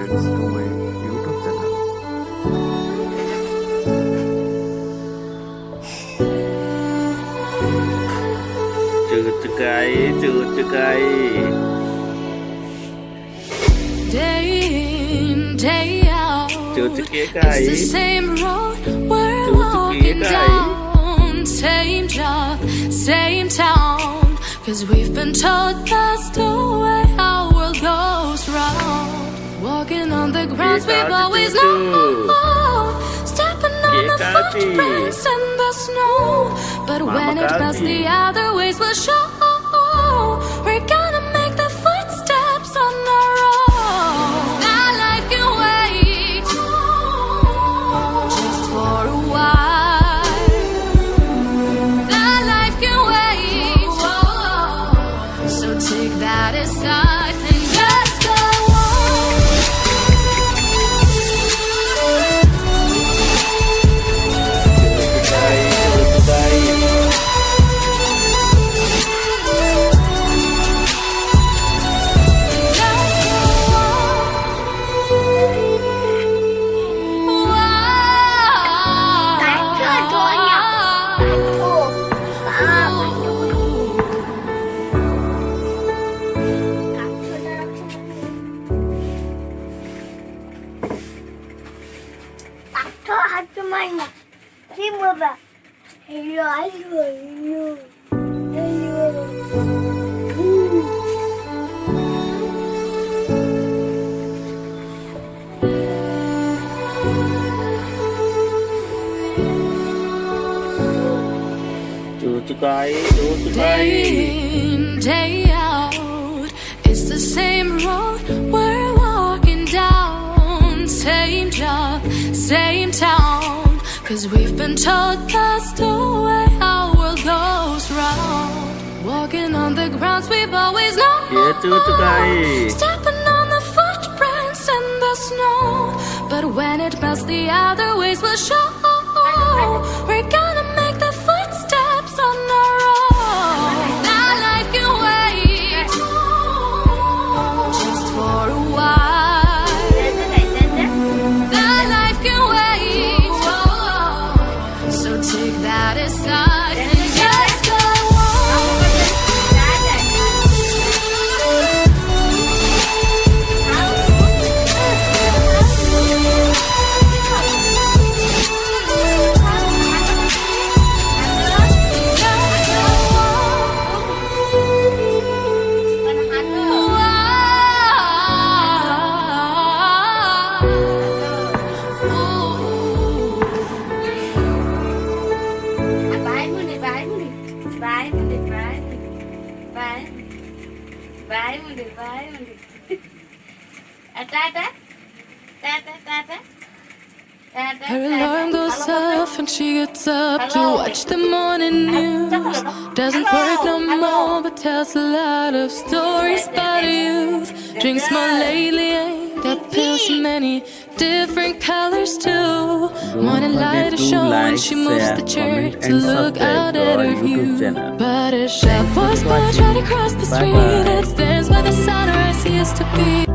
friends to my YouTube channel. Day in, day out, it's the same road we're walking down. Same job, same town, 'cause we've been told that's the way our world goes round. Walking on the grounds we've always known, stepping on the footprints in the snow. But when it melts, the other ways will show. We're gonna make the footsteps on our own. That life can wait just for a while. That life can wait, so take that aside and just go on. Day in, day out, it's the same road we're walking down. Same job, same town, 'cause we've been told that's the way our world goes round. Walking on the grounds we've always known, stepping on the footprints in the snow. But when it melts, the other ways will show. We're gonna make the footsteps on our own. That life can wait just for a while. That life can wait, so take that aside and just go on. Her alarm goes off and she gets up to watch the morning news. Doesn't work no more, but tells a lot of stories about youth. Drinks more lately, ain't got pills in many different colors too. Morning light is showing, she moves the chair to look out at her view. But a shop was built right across the street. It stands by the sunrise used to be.